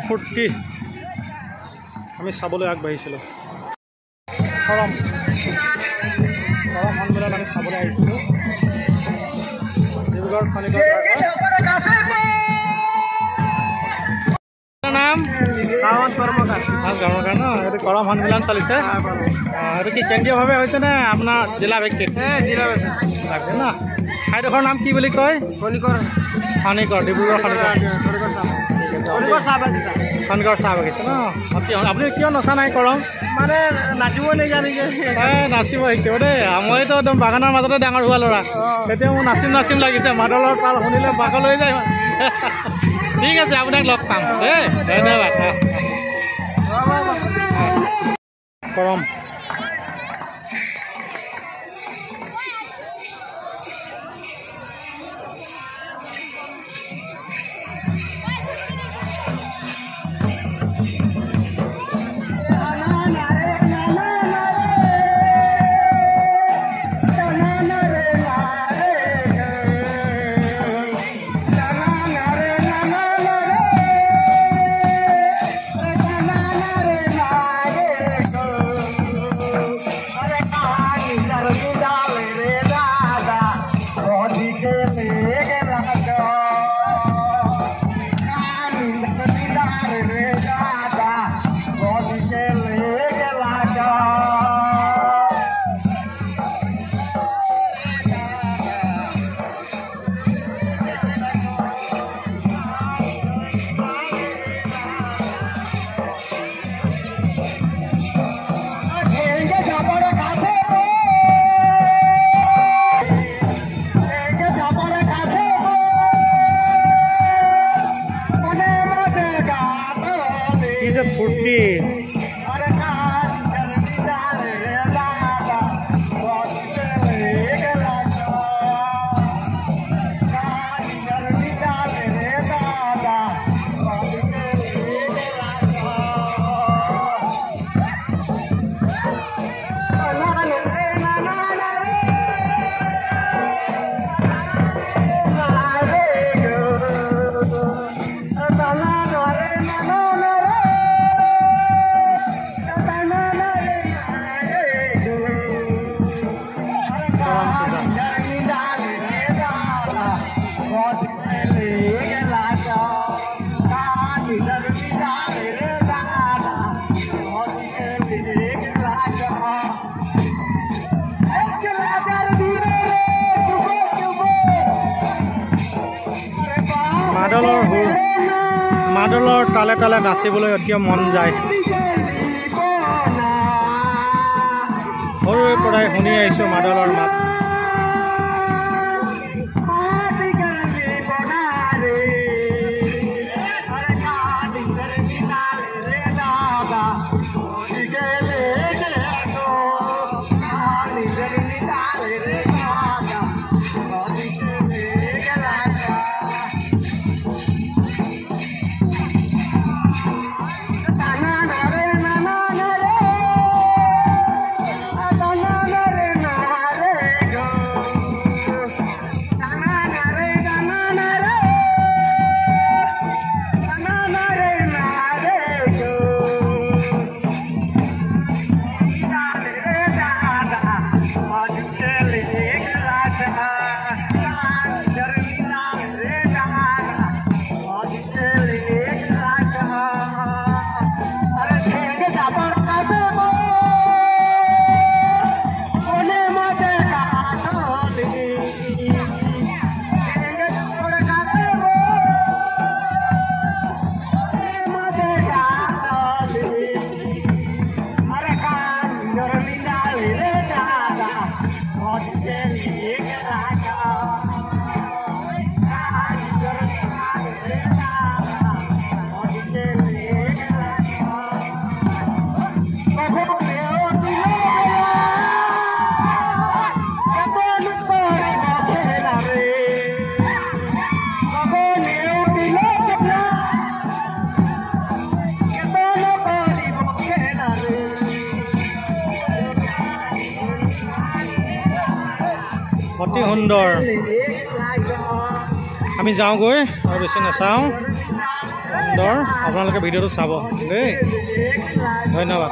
ফূৰ্তি আমি চাবলৈ আগবাঢ়িছিলোঁ। কৰম সন্মিলন আমি চাবলৈ আহিছিলোঁ। ডিব্ৰুগড় খনিকৰ নাম কৰ্মকাৰ ন? এইটো কৰম সন্মিলন চলিছে। এইটো কি কেন্দ্ৰীয়ভাৱে হৈছে নে আপোনাৰ জিলা ভিত্তিত? জিলা ভিত্তিত ন? ঠাইডোখৰ নাম কি বুলি কয়? খনিকৰ ডিব্ৰুগড় খনিকৰ চাহ বাগিচা ন? আপুনি কিয় নচা নাই কৰম? মানে নাচিব নাজানে নাচিব শিকিব দেই। মইতো একদম বাগানৰ মাজতে ডাঙৰ হোৱা ল'ৰা, তেতিয়া মোৰ নাচিম লাগিছে। মাদলৰ তাল শুনিলে বাঘ লৈ যায়। ঠিক আছে, আপোনাক লগ পাম দেই, ধন্যবাদ। কৰম ফূৰ্তি মাদলৰ তালে তালে নাচিবলৈ অতি মন যায়। সৰুৰে পৰাই শুনি আহিছোঁ মাদলৰ মাত। অতি সুন্দৰ। আমি যাওঁগৈ আৰু বেছি নাচাওঁ। সুন্দৰ আপোনালোকে ভিডিঅ'টো চাব দেই ধন্যবাদ